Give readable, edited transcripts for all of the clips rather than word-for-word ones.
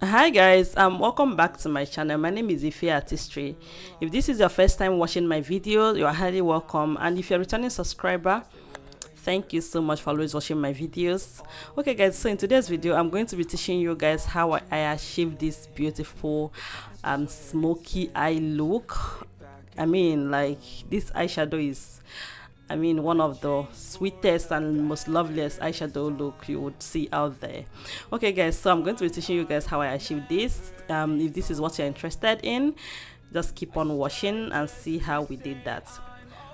Hi guys, welcome back to my channel. My name is Ife Artistry. If this is your first time watching my video, you are highly welcome, and if you're a returning subscriber, thank you so much for always watching my videos. Okay guys, so in today's video I'm going to be teaching you guys how I achieve this beautiful smoky eye look. I mean, like, this eyeshadow is one of the sweetest and most loveliest eyeshadow look you would see out there. Okay guys, so I'm going to be teaching you guys how I achieve this. If this is what you're interested in, just keep on watching and see how we did that.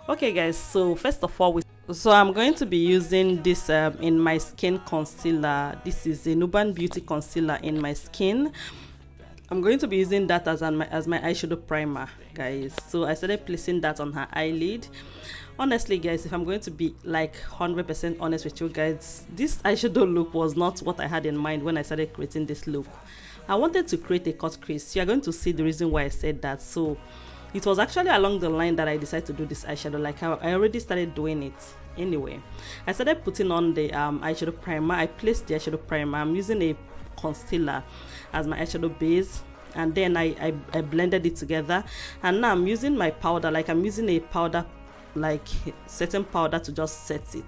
Okay guys, so first of all, I'm going to be using this in my skin concealer. This is a Nuban beauty concealer in my skin. I'm going to be using that as my eyeshadow primer, guys. So I started placing that on her eyelid. Honestly guys, if I'm going to be like 100% honest with you guys, this eyeshadow look was not what I had in mind when I started creating this look. I wanted to create a cut crease. You're going to see the reason why I said that. So it was actually along the line that I decided to do this eyeshadow. Like, I already started doing it anyway. I started putting on the eyeshadow primer. I placed the eyeshadow primer. I'm using a concealer as my eyeshadow base, and then I blended it together, and now I'm using my powder. Like, I'm using a powder, like setting powder, to just set it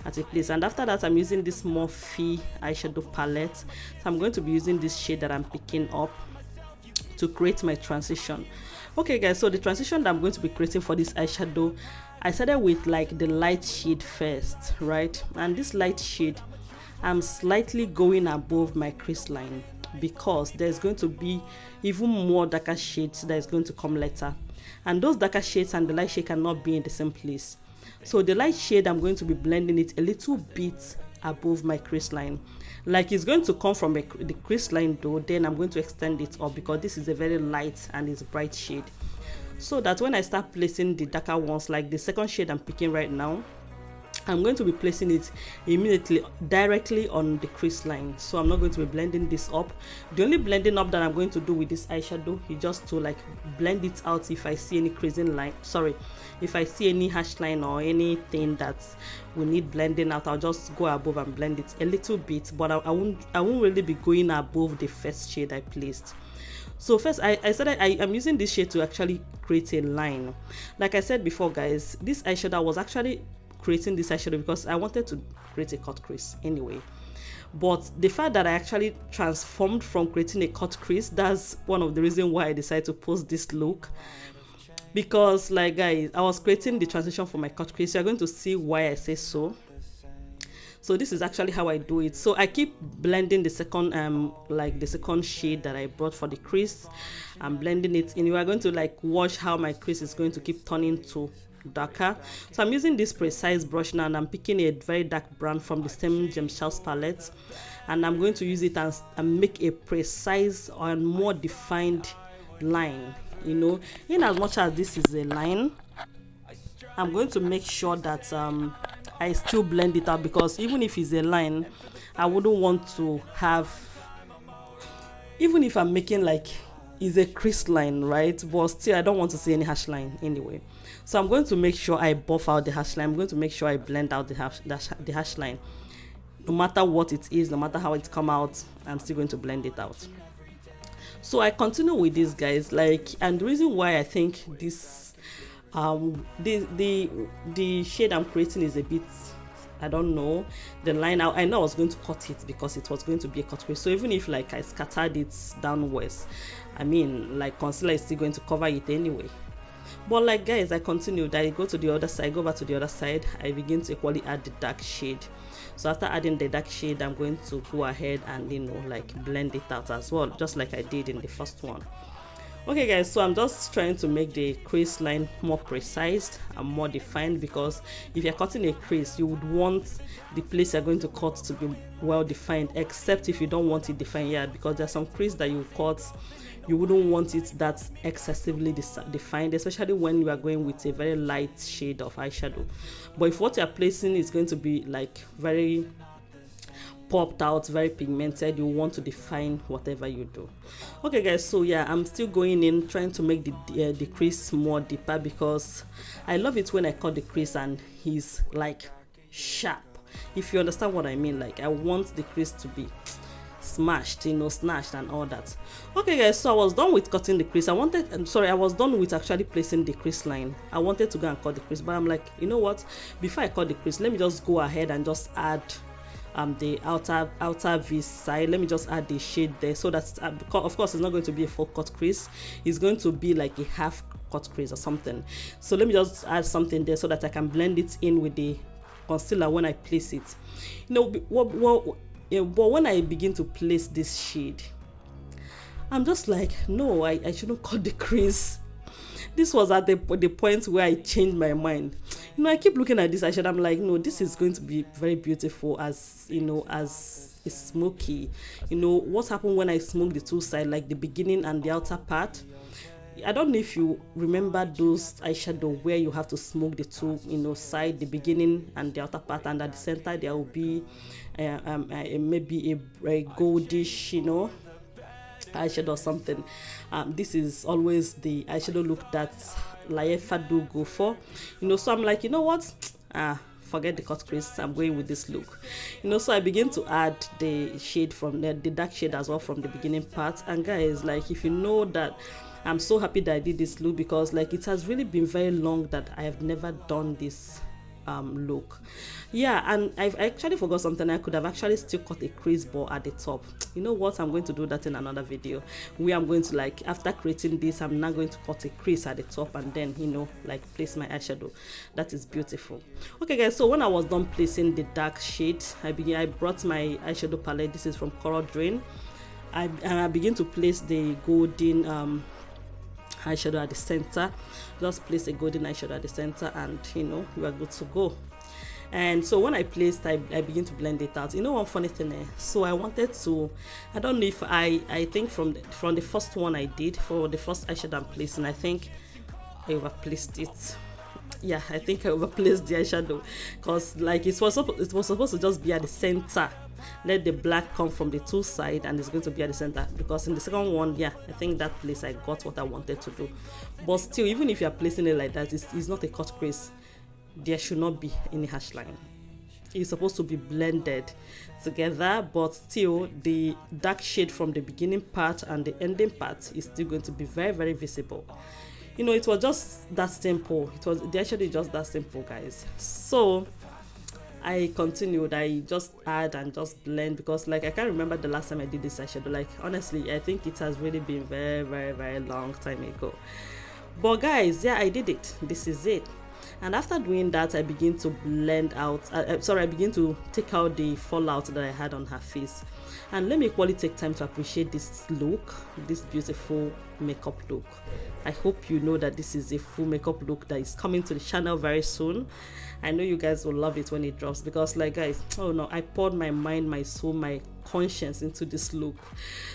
at a place. And after that, I'm using this Morphe eyeshadow palette. So I'm going to be using this shade that I'm picking up to create my transition. Okay guys, so the transition that I'm going to be creating for this eyeshadow, I started with like the light shade first, right? And this light shade, I'm slightly going above my crease line, because there's going to be even more darker shades that is going to come later, and those darker shades and the light shade cannot be in the same place. So the light shade, I'm going to be blending it a little bit above my crease line. Like, it's going to come from the crease line though, then I'm going to extend it up, because this is a very light and it's bright shade, so that when I start placing the darker ones, like the second shade I'm picking right now, I'm going to be placing it immediately directly on the crease line. So I'm not going to be blending this up. The only blending up that I'm going to do with this eyeshadow is just to like blend it out if I see any creasing line, if I see any hash line or anything that we need blending out, I'll just go above and blend it a little bit, but I won't really be going above the first shade I placed. So first I'm using this shade to actually create a line. Like I said before guys, this eyeshadow, I was actually creating this eyeshadow because I wanted to create a cut crease anyway. But the fact that I actually transformed from creating a cut crease, that's one of the reasons why I decided to post this look. Because, like guys, I was creating the transition for my cut crease. You're going to see why I say so. So this is actually how I do it. So I keep blending the second the second shade that I brought for the crease. I'm blending it in. You are going to like watch how my crease is going to keep turning to darker. So I'm using this precise brush now, and I'm picking a very dark brown from the same Charlse palette, and I'm going to use it and make a precise and more defined line. You know, in as much as this is a line, I'm going to make sure that I still blend it out, because even if it's a line, I wouldn't want to have, even if I'm making like is a crease line, right? But still, I don't want to see any hash line anyway. So I'm going to make sure I buff out the hash line. I'm going to make sure I blend out the hash line. No matter what it is, no matter how it come out, I'm still going to blend it out. So I continue with this guys, like, and the reason why I think this the shade I'm creating is a bit, I don't know, the line, I know I was going to cut it because it was going to be a cut crease. So even if like I scattered it downwards, I mean, like, concealer is still going to cover it anyway. But like guys, I continued. I go to the other side, go back to the other side. I begin to equally add the dark shade. So after adding the dark shade, I'm going to go ahead and, you know, like blend it out as well, just like I did in the first one. Okay guys, so I'm just trying to make the crease line more precise and more defined, because if you're cutting a crease, you would want the place you're going to cut to be well defined, except if you don't want it defined yet, because there's some crease that you cut, you wouldn't want it that excessively defined, especially when you are going with a very light shade of eyeshadow. But if what you're placing is going to be like very popped out, very pigmented, you want to define whatever you do. Okay guys, so yeah, I'm still going in trying to make the crease more deeper, because I love it when I cut the crease and he's like sharp, if you understand what I mean. Like, I want the crease to be smashed, you know, snatched and all that. Okay guys, so I was done with cutting the crease. I was done with actually placing the crease line. I wanted to go and cut the crease, but I'm like, you know what, before I cut the crease, let me just go ahead and just add the outer V side. Let me just add the shade there, so that of course it's not going to be a full cut crease, it's going to be like a half cut crease or something. So let me just add something there so that I can blend it in with the concealer when I place it. You know, but when I begin to place this shade, I'm just like, no, I shouldn't cut the crease. This was at the point where I changed my mind. You know, I keep looking at this eyeshadow, I'm like, no, this is going to be very beautiful as, you know, as a smoky. You know, what happened when I smoked the two sides, like the beginning and the outer part? I don't know if you remember those eyeshadow where you have to smoke the two, you know, side, the beginning and the outer part, and at the center there will be maybe a goldish, you know, eyeshadow or something. This is always the eyeshadow look that Layefa do go for, you know. So I'm like, you know what, forget the cut crease, I'm going with this look, you know. So I begin to add the shade from the dark shade as well from the beginning part. And guys, like, if you know that I'm so happy that I did this look, because like it has really been very long that I have never done this look. Yeah, and I actually forgot something. I could have actually still cut a crease ball at the top. You know what, I'm going to do that in another video where I'm going to, like, after creating this, I'm now going to cut a crease at the top and then, you know, like place my eyeshadow. That is beautiful. Okay guys, so when I was done placing the dark shade, I brought my eyeshadow palette. This is from Color Drain. And I begin to place the golden eyeshadow at the center. Just place a golden eyeshadow at the center and, you know, you are good to go. And so when I placed, I begin to blend it out. You know, one funny thing, so I wanted to, I don't know if I think from the first one I did, for the first eyeshadow I'm placing, I think I overplaced it. Yeah, I think I overplaced the eyeshadow, because like it was supposed to just be at the center. Let the black come from the two sides and it's going to be at the center, because in the second one, yeah, I think that place I got what I wanted to do. But still, even if you are placing it like that, it's not a cut crease. There should not be any hash line. It's supposed to be blended together, but still the dark shade from the beginning part and the ending part is still going to be very, very visible. You know, it was just that simple. The actually just that simple, guys. So I continued. I just add and just blend, because like I can't remember the last time I did this eyeshadow. Like honestly, I think it has really been very, very, very long time ago. But guys, yeah, I did it. This is it. And after doing that, I begin to blend out, I begin to take out the fallout that I had on her face. And let me equally take time to appreciate this look, this beautiful makeup look. I hope you know that this is a full makeup look that is coming to the channel very soon. I know you guys will love it when it drops, because like guys, oh no, I poured my mind, my soul, my conscience into this look.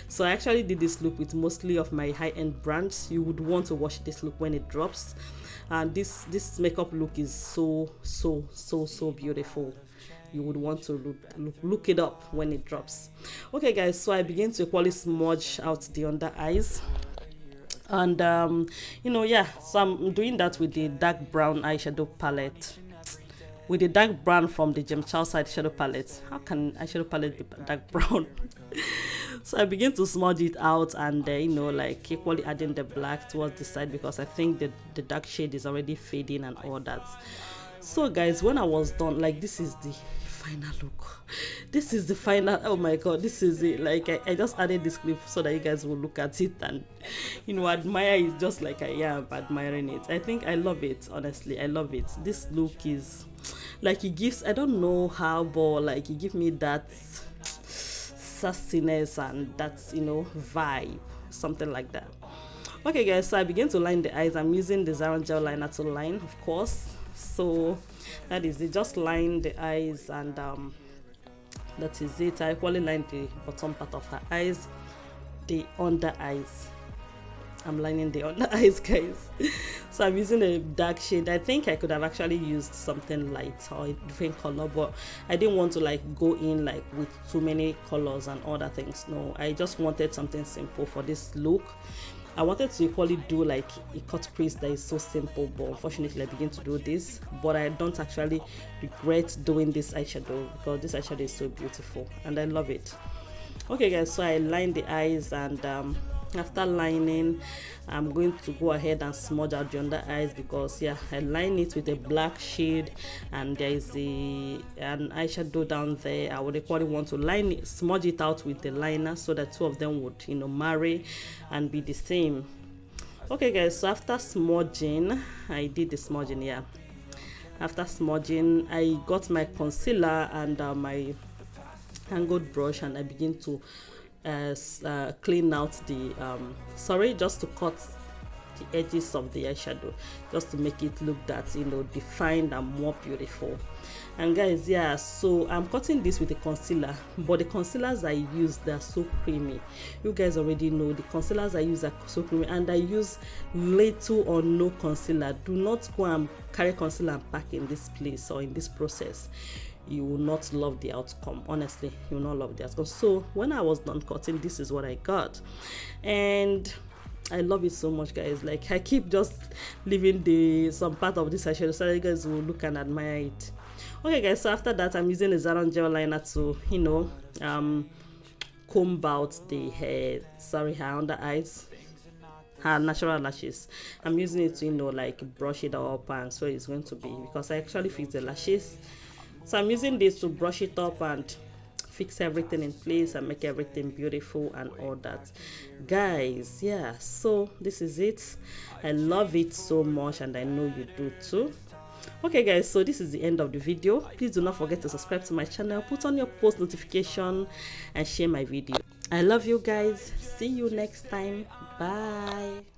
So I actually did this look with mostly of my high-end brands. You would want to watch this look when it drops. And this makeup look is so beautiful. You would want to look it up when it drops. Okay guys, so I begin to equally smudge out the under eyes. And you know, yeah, so I'm doing that with the dark brown eyeshadow palette, with the dark brown from the Charlse eyeshadow palette. How can eyeshadow palette be dark brown? So I begin to smudge it out, and you know, like equally adding the black towards the side, because I think the dark shade is already fading and all that. So guys, when I was done, like this is the final look. This is the final, oh my god, this is it. Like I just added this clip so that you guys will look at it and, you know, admire it just like I am admiring it. I think I love it. Honestly, I love it. This look is like, it gives, I don't know how, but like it gives me that sassiness and that, you know, vibe, something like that. Okay guys, so I begin to line the eyes. I'm using the Zaron gel liner to line, of course. So that is it, just line the eyes, and that is it. I equally line the bottom part of her eyes, the under eyes. I'm lining the under eyes, guys. So I'm using a dark shade. I think I could have actually used something light or a different color, but I didn't want to like go in like with too many colors and other things. No, I just wanted something simple for this look. I wanted to equally do like a cut crease that is so simple, but unfortunately I begin to do this. But I don't actually regret doing this eyeshadow, because this eyeshadow is so beautiful and I love it. Okay guys, so I lined the eyes, and after lining, I'm going to go ahead and smudge out the under eyes, because yeah, I line it with a black shade, and there is an eyeshadow down there. I would probably want to line it, smudge it out with the liner, so that two of them would, you know, marry and be the same. Okay guys, so after smudging, I did the smudging, yeah. After smudging, I got my concealer and my angled brush, and I begin to clean out the just to cut the edges of the eyeshadow, just to make it look that, you know, defined and more beautiful. And guys, yeah, so I'm cutting this with a concealer, but the concealers I use, they're so creamy. You guys already know the concealers I use are so creamy, and I use little or no concealer. Do not go and carry concealer and pack in this place or in this process. You will not love the outcome. Honestly, you will not love the outcome. So when I was done cutting, this is what I got, and I love it so much, guys. Like, I keep just leaving some part of this eyeshadow so you guys will look and admire it. Okay guys, so after that, I'm using a Zaron gel liner to, you know, comb out the hair under eyes, her natural lashes. I'm using it to, you know, like brush it up, and so it's going to be, because I actually fix the lashes, so I'm using this to brush it up and fix everything in place and make everything beautiful and all that, guys. Yeah, so this is it. I love it so much, and I know you do too. Okay guys, so this is the end of the video. Please do not forget to subscribe to my channel, put on your post notification, and share my video. I love you guys. See you next time. Bye.